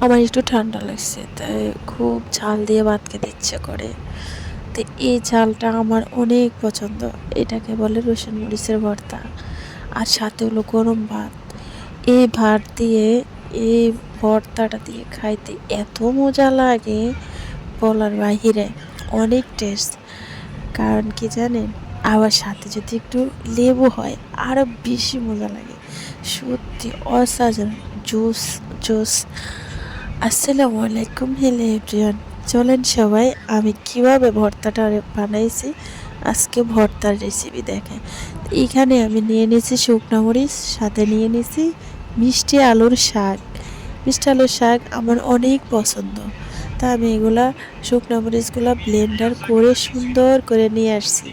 আমার একটু ঠান্ডা লাগছে, তাই খুব ঝাল দিয়ে ভাত খেতে ইচ্ছে করে। তো এই ঝালটা আমার অনেক পছন্দ। এটাকে বলে রসুন মরিচের ভর্তা। আর সাথে হলো গরম ভাত। এই ভাত দিয়ে এই ভর্তাটা দিয়ে খাইতে এত মজা লাগে বলার বাহিরে, অনেক টেস্ট। কারণ কি জানেন, আবার সাথে যদি একটু লেবু হয় আরও বেশি মজা লাগে। সত্যি অসাধারণ। Juice juice. আসসালামু আলাইকুম, হ্যালো এভরিওয়ান। চলেন সবাই আমি কিভাবে ভর্তাটা বানাইছি আজকে ভর্তার রেসিপি দেখে। এখানে আমি নিয়ে নিয়েছি শুকনো মরিচ, সাথে নিয়ে নিয়েছি মিষ্টি আলুর শাক। মিষ্টি আলুর শাক আমার অনেক পছন্দ, তা আমি এগুলা শুকনো মরিচগুলো ব্লেন্ডার করে সুন্দর করে নিয়ে আসছি।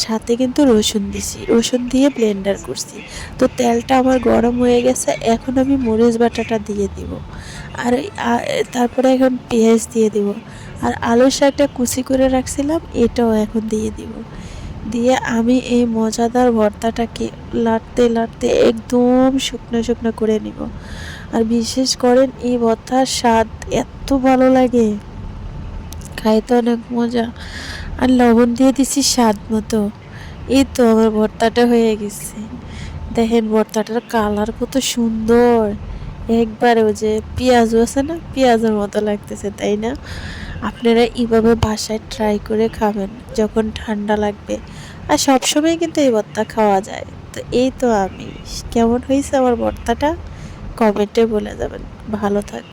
সাথে কিন্তু রসুন দিছি, রসুন দিয়ে ব্লেন্ডার করছি। তো তেলটা আমার গরম হয়ে গেছে, এখন আমি মরিচ বাটাটা দিয়ে দিব। আর তারপরে এখন পেঁয়াজ দিয়ে দিব। আর আলুর শাকটা কুচি করে রাখছিলাম, এটাও এখন দিয়ে দিব। দিয়ে আমি এই মজাদার ভর্তাটাকে লাড়তে লাড়তে একদম শুকনো শুকনো করে নিব। আর বিশেষ করেন এই ভর্তার স্বাদ এত ভালো লাগে, খাইতে অনেক মজা। আর লবণ দিয়ে দিছি স্বাদ মতো। এই তো আমার ভর্তাটা হয়ে গেছে। দেখেন ভর্তাটার কালার কত সুন্দর, একবারে ওই যে পেঁয়াজও আছে না, পেঁয়াজের মতো লাগতেছে, তাই না? আপনারা এইভাবে বাসায় ট্রাই করে খাবেন যখন ঠান্ডা লাগবে। আর সবসময় কিন্তু এই ভর্তা খাওয়া যায়। তো এই তো আমি, কেমন হয়েছে আমার ভর্তাটা কমেন্টে বলে যাবেন। ভালো থাক।